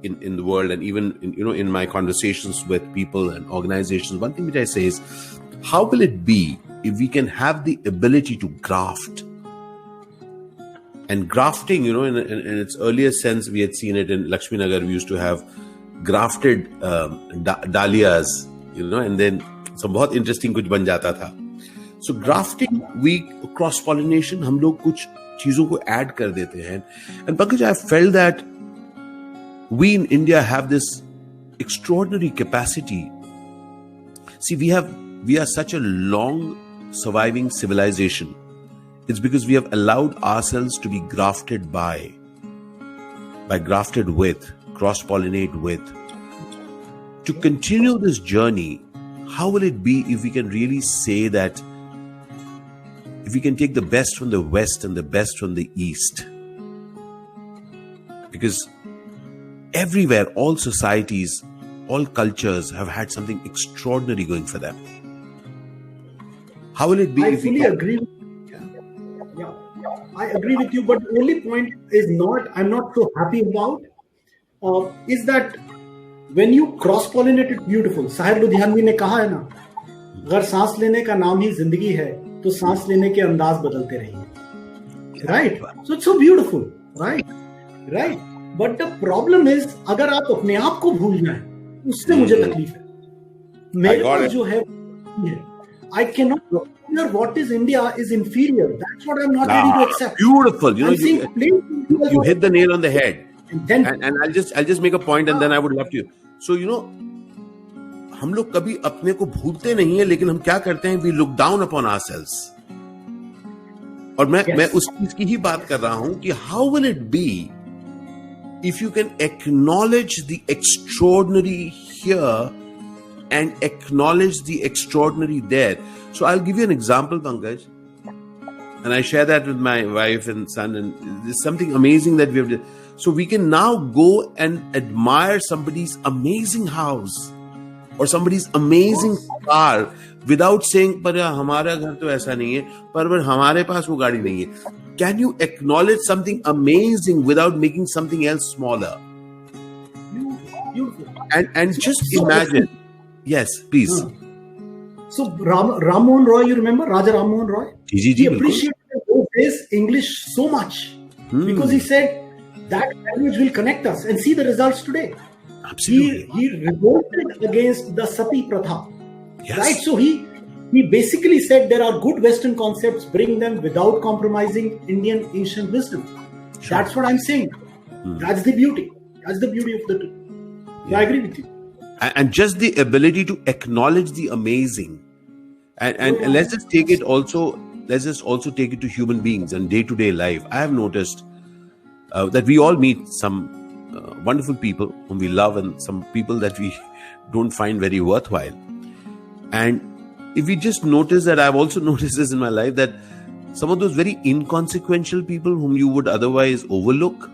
S1: in the world, and even in my conversations with people and organizations, one thing which I say is, how will it be if we can have the ability to graft? And grafting, in its earlier sense, we had seen it in Lakshmi Nagar. We used to have grafted dahlias, and then some बहुत interesting कुछ बन जाता था. So grafting, cross pollination, हम लोग कुछ चीजों को add कर देते हैं. And Pankaj, I felt that we in India have this extraordinary capacity. See, we are such a long surviving civilization. It's because we have allowed ourselves to be grafted by grafted with, cross-pollinate with. To continue this journey, how will it be if we can really say that, if we can take the best from the West and the best from the East? Because everywhere, all societies, all cultures have had something extraordinary going for them. How will it be?
S2: I fully agree. Yeah, I agree with you. But the only point is I'm not so happy about, is that when you cross-pollinate it, beautiful. Sahir Ludhianvi ने कहा है ना, अगर सांस लेने का नाम ही जिंदगी है, तो सांस लेने के अंदाज बदलते रहिए. Right? So it's so beautiful. Right? But the problem is, अगर आप अपने आप को भूल जाएं, उससे मुझे तकलीफ है. मेरे पास जो है, I cannot hear what is India is inferior. That's what I'm not ready to accept.
S1: Beautiful. You hit the nail on the head. And I'll just make a point, and then I would love to. So हम लोग कभी अपने को भूलते नहीं है, लेकिन हम क्या करते हैं? We look down upon ourselves. और मैं उस चीज की ही बात कर रहा हूं कि how will it be if you can acknowledge the extraordinary here and acknowledge the extraordinary there. So I'll give you an example, Pankaj. And I share that with my wife and son. And there's something amazing that we have done. So we can now go and admire somebody's amazing house or somebody's amazing car without saying, पर हमारा घर तो ऐसा नहीं है, पर हमारे पास वो गाड़ी नहीं है. Can you acknowledge something amazing without making something else smaller?
S2: Beautiful.
S1: And just imagine. Yes, please.
S2: So Ram Mohan Roy, you remember Raja Ram Mohan Roy? He appreciated those days English so much because he said that language will connect us, and see the results today.
S1: Absolutely.
S2: He revolted against the Sati Pratha.
S1: Yes.
S2: Right? So he basically said there are good Western concepts, bring them without compromising Indian ancient wisdom. Sure. That's what I'm saying. That's the beauty. That's the beauty of the two. So I agree with you.
S1: And just the ability to acknowledge the amazing. And let's just take it also, let's just also take it to human beings and day-to-day life. I have noticed that we all meet some wonderful people whom we love and some people that we don't find very worthwhile. And if we just notice that, I've also noticed this in my life, that some of those very inconsequential people whom you would otherwise overlook,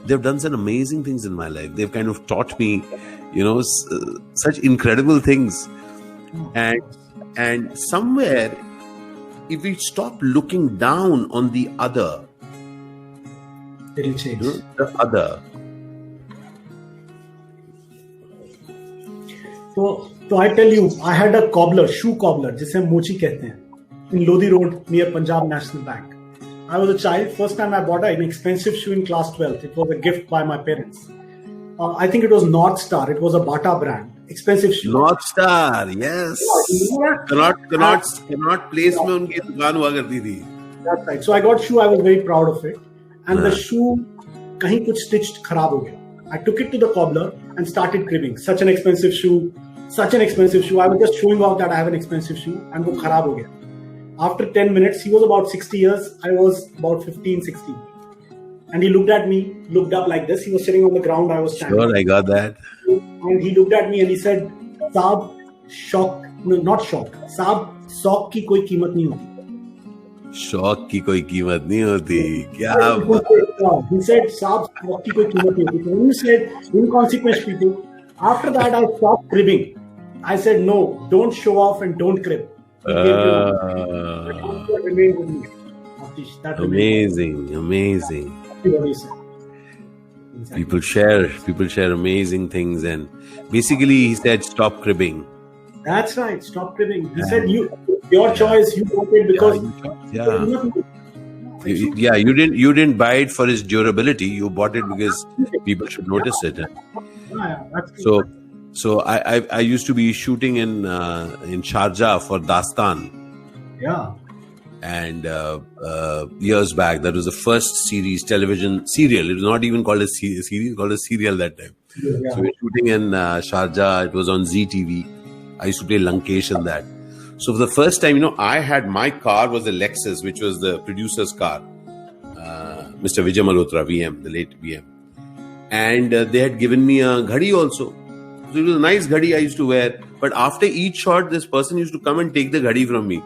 S1: they've done some amazing things in my life. They've kind of taught me, such incredible things. And somewhere, if we stop looking down on the other,
S2: it'll change.
S1: The other.
S2: So I tell you, I had a cobbler, shoe cobbler, जिसे हम मोची कहते हैं, in Lodi Road near Punjab National Bank. I was a child. First time I bought an expensive shoe in class 12th. It was a gift by my parents. I think it was North Star. It was a Bata brand. Expensive shoe.
S1: North Star, yes. Cannot place में उनकी दुकान हुआ करती थी.
S2: That's right. So I got shoe. I was very proud of it. And the shoe, कहीं कुछ stitched खराब हो गया. I took it to the cobbler and started cribbing. Such an expensive shoe. I was just showing off that I have an expensive shoe, and वो खराब हो गया. After 10 minutes, he was about 60 years. I was about 15, 16. And he looked at me, looked up like this. He was sitting on the ground. I was standing.
S1: Sure, I got that.
S2: And he looked at me and he said, "Saab, not shock. Saab, शौक की कोई कीमत नहीं होती."
S1: शौक की कोई कीमत नहीं होती. क्या?
S2: He said, "Saab, शौक की कोई कीमत नहीं होती." So when you said inconsequential people, after that I stopped cribbing. I said, "No, don't show off and don't crib."
S1: Amazing. People share amazing things, and basically he said, "Stop cribbing."
S2: That's right. Stop cribbing. He said, your choice. You bought it because
S1: you didn't buy it for its durability. You bought it because people should notice it. So I used to be shooting in Sharjah for Dastan.
S2: Yeah.
S1: And years back, that was the first television serial. It was not even called a series, it was called a serial that time. Yeah. So we were shooting in Sharjah. It was on ZTV. I used to play Lankesh in that. So for the first time, I had, my car was a Lexus, which was the producer's car. Mr. Vijay Malhotra, VM, the late VM. And they had given me a ghadi also. So it was a nice ghadi I used to wear. But after each shot, this person used to come and take the ghadi from me.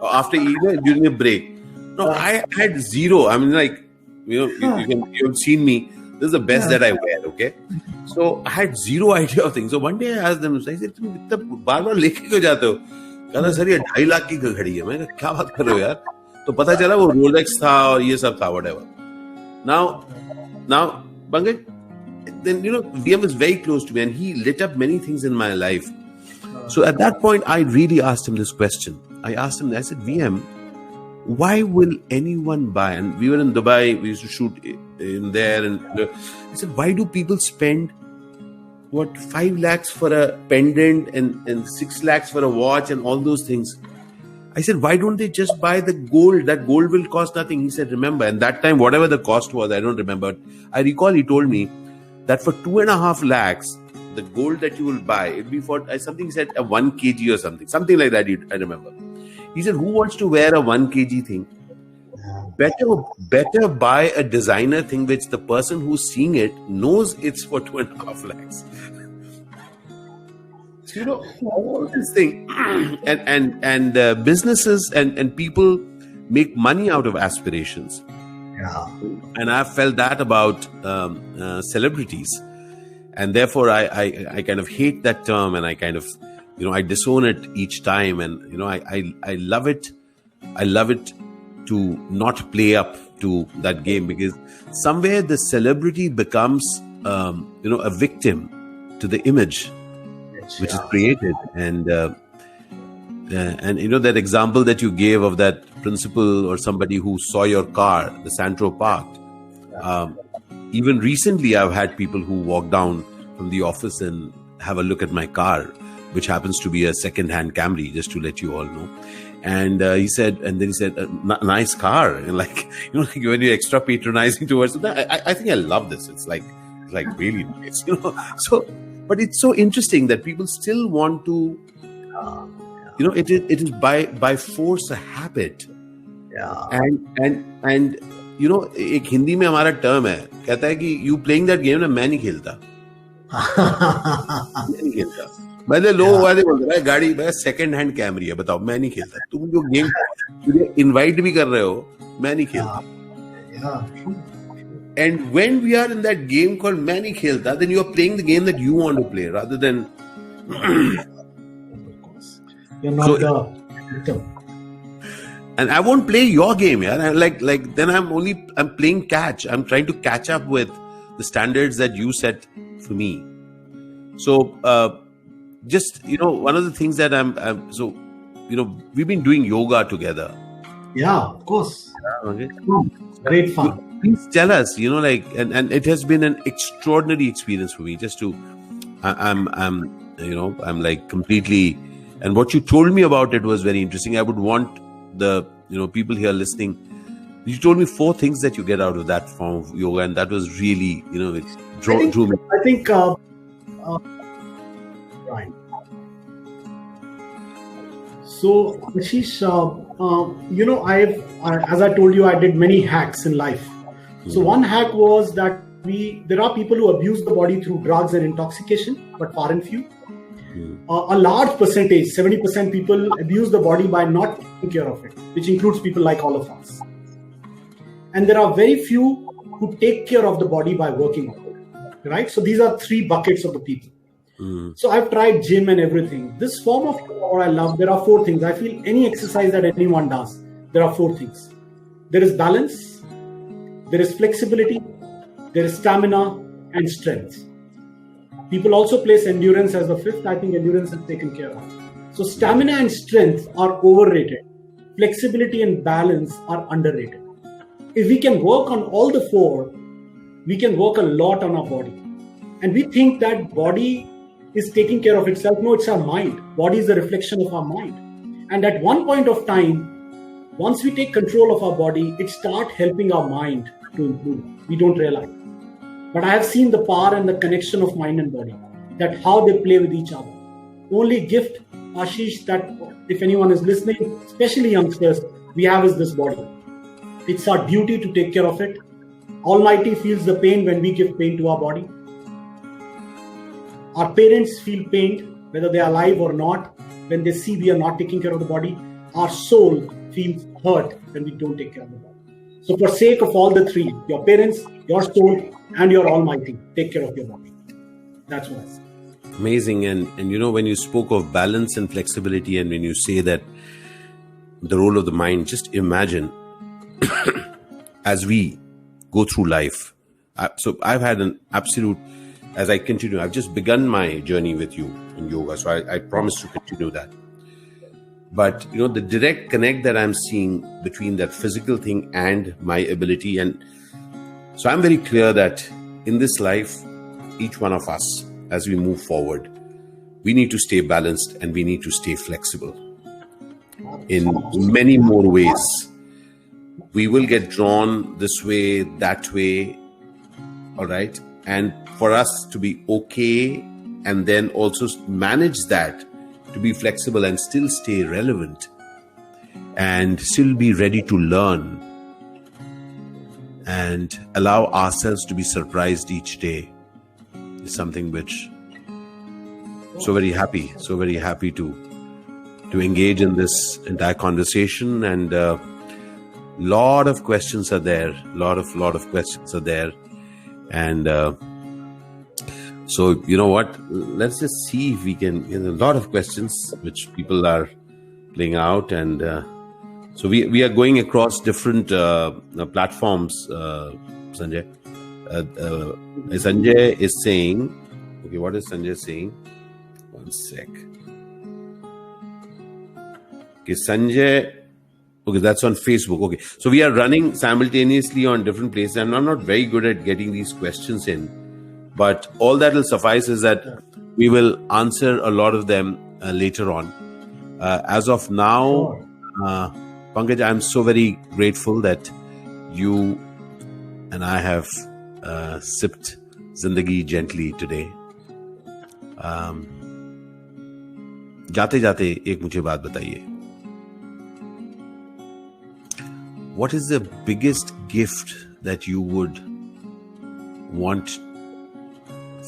S1: After during a break. No, I had zero. I mean, you've seen me. This is the best that I wear, okay? So I had zero idea of things. So one day I asked them, I said, तुम इतना बार-बार लेके क्यों जाते हो? कहना sir ये 2.5 लाख की घड़ी है. मैं क्या बात कर रहे हो यार? तो पता चला वो Rolex था और ये सब था, whatever. Now, Pankaj, then VM was very close to me and he lit up many things in my life. So at that point, I really asked him this question. I asked him, I said, VM, why will anyone buy? And we were in Dubai, we used to shoot in there. And I said, why do people spend 5 lakhs for a pendant and 6 lakhs for a watch and all those things? I said, why don't they just buy the gold? That gold will cost nothing. He said, remember, and that time, whatever the cost was, I don't remember. I recall he told me that for 2.5 lakhs, the gold that you will buy, it'll be for something said a 1 kg or something like that. I remember. He said, who wants to wear a 1 kg thing? better buy a designer thing which the person who's seeing it knows it's for 2.5 lakhs. So, all this thing, and businesses and people make money out of aspirations.
S2: Yeah.
S1: And I've felt that about celebrities, and therefore I kind of hate that term, and I kind of, I disown it each time, and I love it. I love it to not play up to that game, because somewhere the celebrity becomes a victim to the image which is created, and that example that you gave of that principal or somebody who saw your car, the Santro parked. Even recently, I've had people who walk down from the office and have a look at my car, which happens to be a second-hand Camry, just to let you all know. And he said, nice car, and like when you're extra patronizing towards it, I think I love this. It's like really nice, So, but it's so interesting that people still want to. It is by force a habit.
S2: Yeah.
S1: And एक हिंदी में हमारा term है, कहता है कि you playing that game ना, मैं नहीं खेलता. मैं नहीं खेलता. मैंने लोग वाले बोल रहा है गाड़ी में सेकंड हैंड कैमरी है, बताओ मैं नहीं खेलता. तुम जो गेम मुझे इनवाइट भी कर रहे हो, मैं नहीं खेलता. And when we are in that game called मैं नहीं खेलता, then you are playing the game that you want to play rather than.
S2: You're not the victim.
S1: And I won't play your game, yeah. Like then I'm playing catch. I'm trying to catch up with the standards that you set for me. So just one of the things that we've been doing yoga together.
S2: Yeah, of course.
S1: Okay.
S2: Great fun.
S1: Please tell us, and it has been an extraordinary experience for me. Just to, I'm like completely. And what you told me about it was very interesting. I would want the people here listening. You told me 4 things that you get out of that form of yoga, and that was really it drew me.
S2: I think right. So Ashish, as I told you, I did many hacks in life. So one hack was that there are people who abuse the body through drugs and intoxication, but far and few. A large percentage, 70% people abuse the body by not taking care of it, which includes people like all of us. And there are very few who take care of the body by working on it, right? So these are 3 buckets of the people. So I've tried gym and everything. This form of yoga I love, there are 4 things. I feel any exercise that anyone does, there are 4 things. There is balance, there is flexibility, there is stamina and strength. People also place endurance as the 5th. I think endurance is taken care of. So stamina and strength are overrated. Flexibility and balance are underrated. If we can work on all the 4, we can work a lot on our body. And we think that body is taking care of itself. No, it's our mind. Body is a reflection of our mind. And at one point of time, once we take control of our body, it starts helping our mind to improve. We don't realize. But I have seen the power and the connection of mind and body, that how they play with each other. Only gift, Ashish, that if anyone is listening, especially youngsters, we have is this body. It's our duty to take care of it. Almighty feels the pain when we give pain to our body. Our parents feel pain, whether they are alive or not, when they see we are not taking care of the body. Our soul feels hurt when we don't take care of the body. So for sake of all the 3, your parents, your soul, and your Almighty, take care of your body. That's what I say.
S1: Amazing. And when you spoke of balance and flexibility, and when you say that the role of the mind, just imagine as we go through life. So I've had an absolute, as I continue, I've just begun my journey with you in yoga. So I promise to continue that. But, the direct connect that I'm seeing between that physical thing and my ability. And so I'm very clear that in this life, each one of us, as we move forward, we need to stay balanced and we need to stay flexible in many more ways. We will get drawn this way, that way, all right? And for us to be okay and then also manage that, to be flexible and still stay relevant and still be ready to learn and allow ourselves to be surprised each day is something which so very happy to engage in this entire conversation. And lot of questions are there, lot of questions are there. And so, you know what, let's just see if we can, a lot of questions which people are playing out. And so we are going across different platforms, Sanjay. Sanjay is saying, okay, what is Sanjay saying? One sec. Okay, Sanjay, okay, that's on Facebook. Okay, so we are running simultaneously on different places, and I'm not very good at getting these questions in, but all that will suffice is that we will answer a lot of them later on. As of now, Pankaj, I'm so very grateful that you and I have sipped Zindagi gently today. जाते जाते एक मुझे बात बताइए, what is the biggest gift that you would want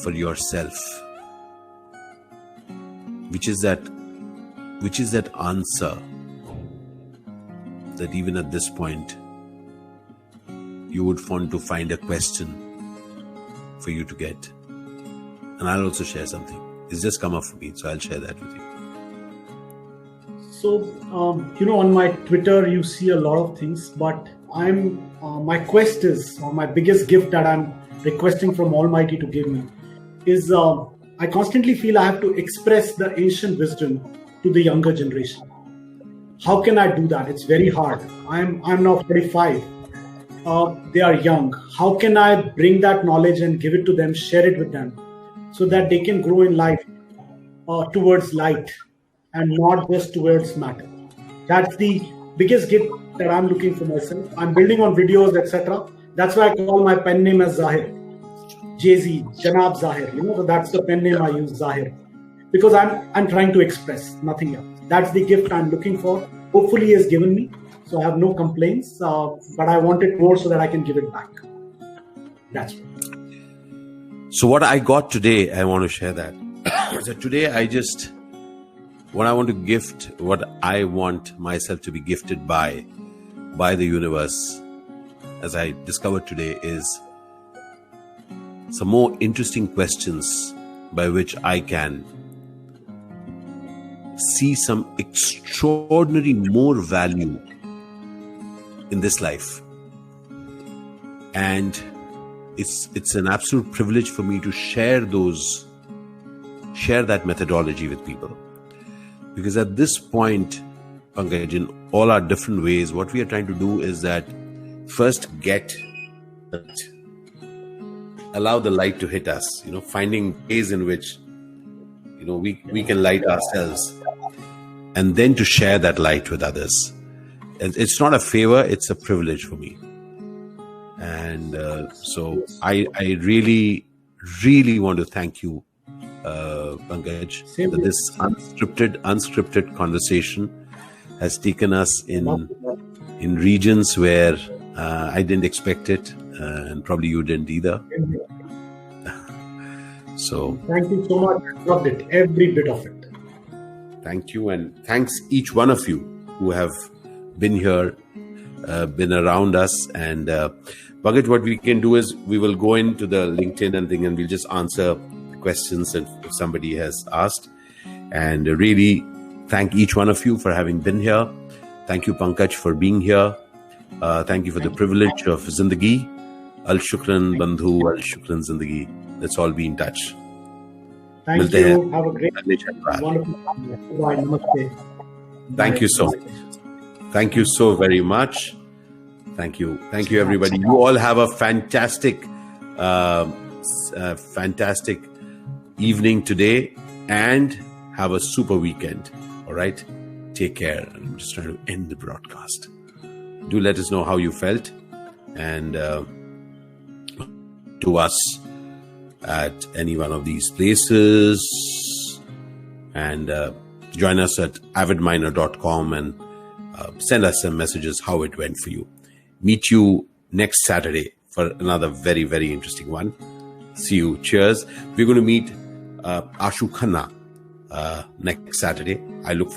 S1: for yourself? Which is that answer that even at this point you would want to find a question for you to get? And I'll also share something. It's just come up for me, so I'll share that with you.
S2: So, on my Twitter, you see a lot of things, but my quest is, or my biggest gift that I'm requesting from Almighty to give me is, I constantly feel I have to express the ancient wisdom to the younger generation. How can I do that? It's very hard. I'm now 45. They are young. How can I bring that knowledge and give it to them, share it with them, so that they can grow in life towards light and not just towards matter? That's the biggest gift that I'm looking for myself. I'm building on videos, etc. That's why I call my pen name as Zahir. Jay-Z, Janab Zahir. So that's the pen name I use, Zahir. Because I'm trying to express, nothing else. That's the gift I'm looking for. Hopefully he has given me. So I have no complaints. But I want it more so that I can give it back. That's it.
S1: So what I got today, I want to share that. So today what I want to gift, what I want myself to be gifted by the universe, as I discovered today, is some more interesting questions by which I can see some extraordinary more value in this life. And it's an absolute privilege for me to share that methodology with people. Because at this point, Pankaj, in all our different ways, what we are trying to do is that first allow the light to hit us, finding ways in which, we can light ourselves, and then to share that light with others. And it's not a favor, it's a privilege for me. And so I really, really want to thank you, Pankaj, that this unscripted conversation has taken us in regions where I didn't expect it, and probably you didn't either. So
S2: thank you so much. I loved it, every bit of it.
S1: Thank you, and thanks each one of you who have been here, been around us. And Pankaj, what we can do is we will go into the LinkedIn and we'll just answer questions if somebody has asked. And really thank each one of you for having been here. Thank you, Pankaj, for being here. Thank you for the privilege of Zindagi. Al Shukran Bandhu, Al Shukran Zindagi. Let's all be in touch.
S2: Thank you. Have a great, wonderful day.
S1: Thank you so much. Thank you so very much. Thank you. Thank you, everybody. You all have a fantastic evening today, and have a super weekend. All right. Take care. I'm just trying to end the broadcast. Do let us know how you felt, and to us at any one of these places, and join us at avidminer.com and send us some messages how it went for you. Meet you next Saturday for another very, very interesting one. See you. Cheers. We're going to meet Ashu Khanna next Saturday. I look